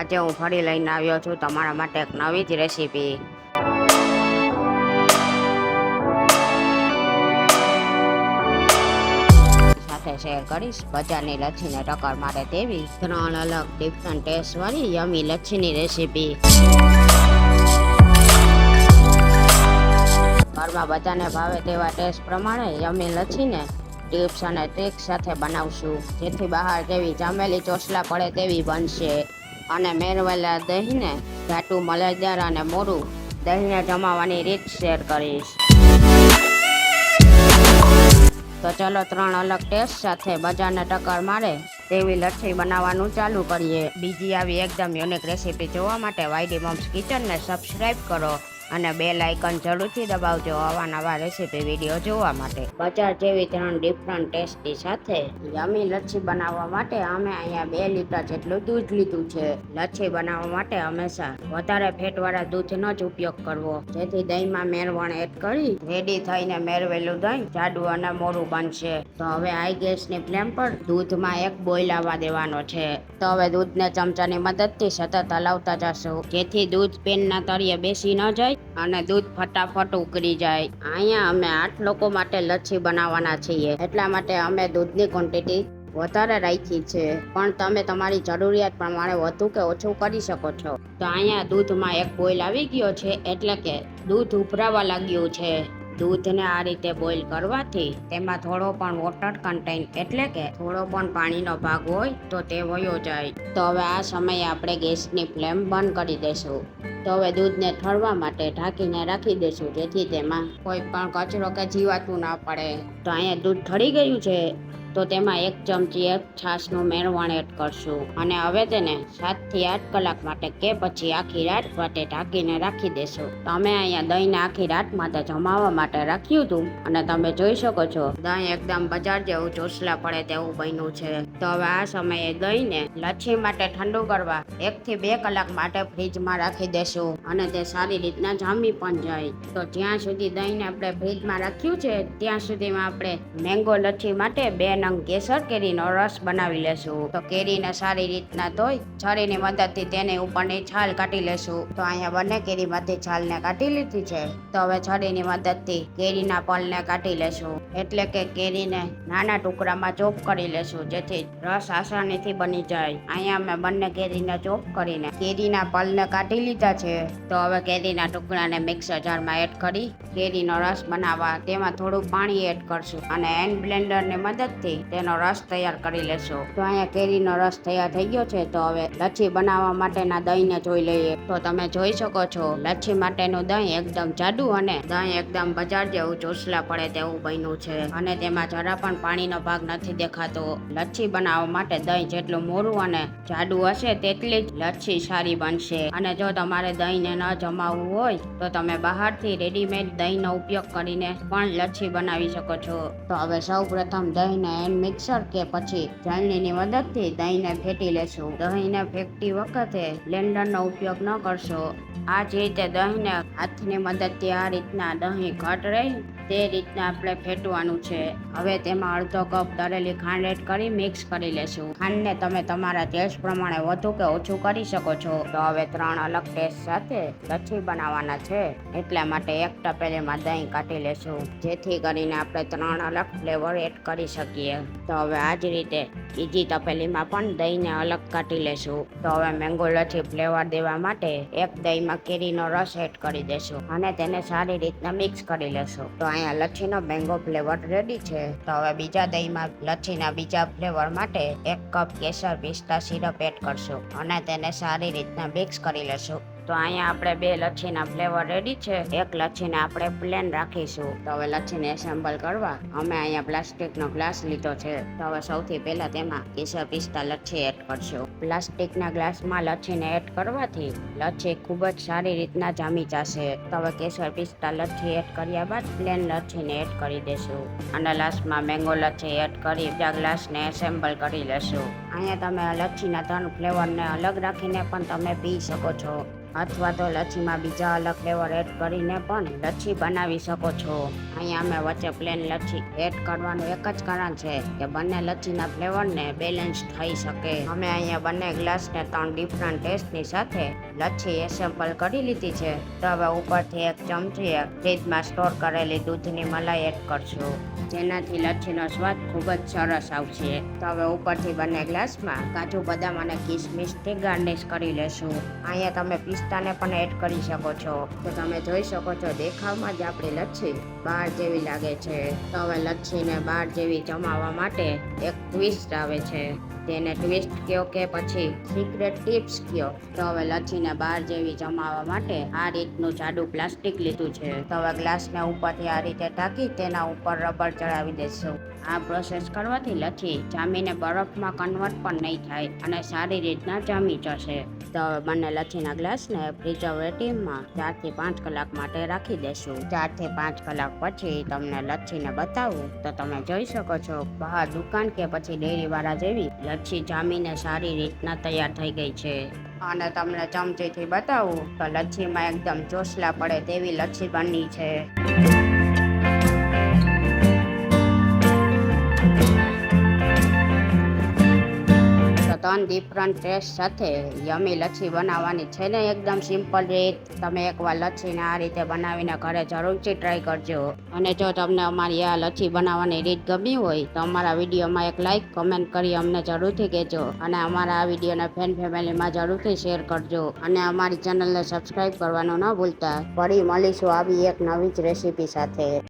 આજે હું ફરી લઈને આવ્યો છું તમારા માટે એક નવી જ રેસીપી સાથે શેર કરીશ. બજારની લચ્છીને ટક્કર મારે તેવી 3 અલગ ડિફરન્ટ ટેસ્ટ વાળી યમી લચ્છીની રેસીપી ઘરમાં બધાને ભાવે તેવા ટેસ્ટ પ્રમાણે યમી લચ્છીને ટિપ્સ અને ટ્રિક્સ સાથે બનાવશું, જેથી બહાર જેવી જામેલી ચોસલા પડે તેવી બનશે. અને મેળવેલા દહીંને ઘાટું મલાઈદાર અને મોરું દહીંને જમાવવાની રીત શેર કરીશ. તો ચલો 3 અલગ ટેસ્ટ સાથે બજારને ટક્કર મારે તેવી લચ્છી બનાવવાનું ચાલુ કરીએ. બીજી આવી એકદમ યુનિક રેસીપી જોવા માટે વાયડી મોમ્સ કિચનને સબસ્ક્રાઈબ કરો અને બેલ આઇકન જરૂરથી દબાવજો આવા નવા રેસીપી વિડીયો જોવા માટે. બજાર જેવી 3 ડિફરન્ટ ટેસ્ટી સાથે યમી લચ્છી બનાવવા માટે અમે અહીંયા 2 લીટર જેટલું દૂધ લીધું છે. લચ્છી બનાવવા માટે હંમેશા વધારે ફેટવાળા દૂધનો જ ઉપયોગ કરવો, જેથી દહીંમાં મેળવણ એડ કરી રેડી થઈને મેળવેલું દહીં જાડું અને મોરું બનશે. તો હવે હાઈ ગેસની ફ્લેમ પર દૂધમાં એક બોઇલ આવવા દેવાનો છે. તો હવે દૂધને ચમચાની મદદથી સતત હલાવતા જશું, જેથી દૂધ પેનના તળિયે બેસી ન જાય અને દૂધ ફટાફટ ઉકળી જાય. અહીંયા અમે 8 લોકો માટે લચ્છી બનાવવાના છીએ, એટલા માટે અમે દૂધની ક્વોન્ટિટી વધારે રાખી છે, પણ તમે તમારી જરૂરિયાત પ્રમાણે વધુ કે ઓછું કરી શકો છો. તો અહીંયા દૂધમાં એક બોઇલ આવી ગયો છે, એટલે કે દૂધ ઉભરાવા લાગ્યું છે. દૂધને આ રીતે બોઇલ કરવાથી તેમાં થોડો પણ વોટર કન્ટેન્ટ એટલે કે થોડો પણ પાણીનો ભાગ હોય તો તે વયો જાય. તો હવે આ સમયે આપણે ગેસની ફ્લેમ બંધ કરી દેશું. તો હવે દૂધને ઠરવા માટે ઢાંકીને રાખી દેશું, જેથી તેમાં કોઈ પણ કચરો કે જીવાતું ના પડે. તો અહીંયા દૂધ ઠરી ગયું છે, તો તેમાં 1 ચમચી છાશનું મેળવણ એડ કરશું અને હવે તેને 7 થી 8 કલાક માટે કે પછી આખી રાત માટે ઢાંકીને રાખી દેશું. તો અમે અહીંયા દહીંને આખી રાત માટે જમાવવા માટે રાખ્યું હતું અને તમે જોઈ શકો છો દહીં એકદમ બજાર જેવું ચોસલા પડે તેવું બન્યું છે. તો હવે આ સમયે દહીંને લચ્છી માટે ઠંડુ કરવા 1 થી 2 કલાક માટે ફ્રીજમાં રાખી દેશું અને તે સારી રીતના જામી પણ જાય. તો જ્યાં સુધી દહીંને આપણે ફ્રીજમાં રાખ્યું છે ત્યાં સુધીમાં આપણે મેંગો લચ્છી માટે 2 નંગ કેસર કેરીનો રસ બનાવી લેશું. તો કેરીને સારી રીતના ધોઈ છરીની મદદથી તેની ઉપરની છાલ કાઢી લેશું. તો અહીંયા બંને કેરીમાંથી છાલને કાઢી લીધી છે. તો હવે છરીની મદદથી કેરીના પલને કાઢી લેશું, એટલે કે કેરીને નાના ટુકડામાં ચોપ કરી લેશું, જેથી રસ આસાનીથી બની જાય. અહીંયા અમે બંને કેરીને ચોપ કરીને કેરીના પલને કાઢી લીધા છે. તો હવે કેરીના ટુકડાને મિક્સર જારમાં એડ કરી કેરીનો રસ બનાવવા તેમાં થોડું પાણી એડ કરશું અને હેન્ડ બ્લેન્ડરની મદદથી તેનો રસ તૈયાર કરી લેશું. તો અહીંયા કેરીનો રસ તૈયાર થઈ ગયો છે. તો હવે લચ્છી બનાવવા માટેના દહીંને જોઈ લઈએ. તો તમે જોઈ શકો છો લચ્છી માટેનું દહીં એકદમ જાડું અને દહીં એકદમ બજાર જેવું ચોસલા પડે તેવું બન્યું છે અને તેમાં જરા પણ પાણીનો ભાગ નથી દેખાતો. લચ્છી બનાવવા માટે દહીં જેટલું મોરું અને જાડું હશે તેટલી જ લચ્છી સારી બનશે. અને જો તમારે દહીંને ન જમાવવું હોય તો તમે બહારથી રેડીમેડ દહીંનો ઉપયોગ કરીને પણ લચ્છી બનાવી શકો છો. તો હવે સૌ પ્રથમ દહીંને હેન્ડ મિક્સર કે પછી ચાળણીની મદદથી દહીંને ફેટી લેશું. દહીંને ફેંકતી વખતે બ્લેન્ડરનો ઉપયોગ ન કરશો. આ જ રીતે દહીંને હાથની મદદથી આ રીતના દહીં ઘટ રહી તે રીતના આપણે ફેટવાનું છે. હવે તેમાં અડધો કપ દળેલી ખાંડ એડ કરી મિક્સ કરી લેશું. ખાંડને તમે તમારા ટેસ્ટ પ્રમાણે વધુ કે ઓછું કરી શકો છો. તો હવે 3 અલગ ટેસ્ટ સાથે લચ્છી બનાવવાના છે, એટલા માટે એક તપેલીમાં દહીં કાઢી લેશું, જેથી કરીને આપણે 3 અલગ ફ્લેવર એડ કરી શકીએ. તો હવે આ જ રીતે બીજી તપેલીમાં પણ દહીંને અલગ કાઢી લેશું. તો હવે મેંગો લચ્છી ફ્લેવર દેવા માટે એક દહીંમાં કેરીનો રસ એડ કરી દેશું અને તેને સારી રીતના મિક્સ કરી લેશું. તો અહીંયા લચ્છીનો મેંગો ફ્લેવર રેડી છે. તો હવે બીજા દહીંમાં લચ્છીના બીજા ફ્લેવર માટે 1 કપ કેસર પિસ્તા સિરપ એડ કરશું અને તેને સારી રીતના મિક્સ કરી લેશું. તો અહીંયા આપણે 2 લચ્છીના ફ્લેવર રેડી છે. એક લચ્છીને આપણે પ્લેન રાખીશું. તો હવે લચ્છીને એસેમ્બલ કરવા અમે અહીંયા પ્લાસ્ટિકનો ગ્લાસ લીધો છે. તો હવે સૌથી પહેલા તેમાં કેસર પિસ્તા લચ્છી એડ કરશું. પ્લાસ્ટિકના ગ્લાસમાં લચ્છીને એડ કરવાથી લચ્છી ખૂબ જ સારી રીતના જામી જશે. તો હવે કેસર પિસ્તા લચ્છી એડ કર્યા બાદ પ્લેન લચ્છીને એડ કરી દેશું અને લાસ્ટમાં મેંગો લચ્છી એડ કરી બીજા ગ્લાસને એસેમ્બલ કરી લેશું. અહીંયા તમે લચ્છીના 3 ફ્લેવરને અલગ રાખીને પણ તમે પી શકો છો. અથવા તો લચ્છીમાં બીજા અલગ ફ્લેવર એડ કરીને પણ લચ્છી બનાવી શકો છો. અહીંયા અમે વચ્ચે પ્લેન લચ્છી એડ કરવાનું એક જ કારણ છે કે બંને લચ્છીના ફ્લેવરને બેલેન્સ થઈ શકે. અમે અહીંયા બંને ગ્લાસને 3 ડિફરન્ટ ટેસ્ટની સાથે લચ્છી એસેમ્બલ કરી લીધી છે. તો હવે ઉપરથી એક ચમચી ફ્રીજમાં સ્ટોર કરેલી દૂધની મલાઈ એડ કરશું, જેનાથી લચ્છીનો સ્વાદ ખૂબ જ સરસ આવશે. તો હવે ઉપરથી બંને ગ્લાસમાં કાજુ બદામ અને કિસમિસથી ગાર્નિશ કરી લેશું. અહીંયા તમે પિસ્તાને પણ એડ કરી શકો છો. તો તમે જોઈ શકો છો દેખાવમાં જ આપણી લચ્છી બાર જેવી લાગે છે. તો હવે લચ્છીને બાર જેવી જમાવવા માટે એક ટ્વિસ્ટ આવે છે. તેને ટ્વિસ્ટ કયો કે પછી સિક્રેટ ટિપ્સ કયો. તો હવે લચ્છીને બાર જેવી જમાવવા માટે આ રીતનું જાડું પ્લાસ્ટિક લીધું છે. તો હવે ગ્લાસને ઉપરથી આ રીતે ઢાંકી તેના ઉપર રબર ચડાવી દેશું. આ પ્રોસેસ કરવાથી લચ્છી જામીને બરફમાં કન્વર્ટ પણ નહીં થાય અને સારી રીતના જામી જશે. તો હવે બંને લચ્છીના ગ્લાસને પ્રિઝર્વેટિવમાં 4 થી 5 કલાક માટે રાખી દેશું. 4 થી 5 કલાક પછી તમને લચ્છીને બતાવું તો તમે જોઈ શકો છો બહાર દુકાન કે પછી ડેરીવાળા જેવી લચ્છી જામીને સારી રીતના તૈયાર થઈ ગઈ છે. અને તમને ચમચીથી બતાવું તો લચ્છીમાં એકદમ ચોસલા પડે તેવી લચ્છી બની છે. તો 3 ડિફરન્ટ ટેસ્ટ સાથે યમી લચ્છી બનાવવાની છે ને એકદમ સિમ્પલ રીત. તમે એકવાર લચ્છીને આ રીતે બનાવીને ઘરે જરૂરથી ટ્રાય કરજો. અને જો તમને અમારી આ લચ્છી બનાવવાની રીત ગમી હોય તો અમારા વિડીયોમાં એક લાઈક કમેન્ટ કરી અમને જરૂરથી કહેજો. અને અમારા આ વિડીયોને ફેમિલીમાં જરૂરથી શેર કરજો. અને અમારી ચેનલને સબસ્ક્રાઈબ કરવાનું ન ભૂલતા. ફરી મળીશું આવી એક નવી જ રેસીપી સાથે.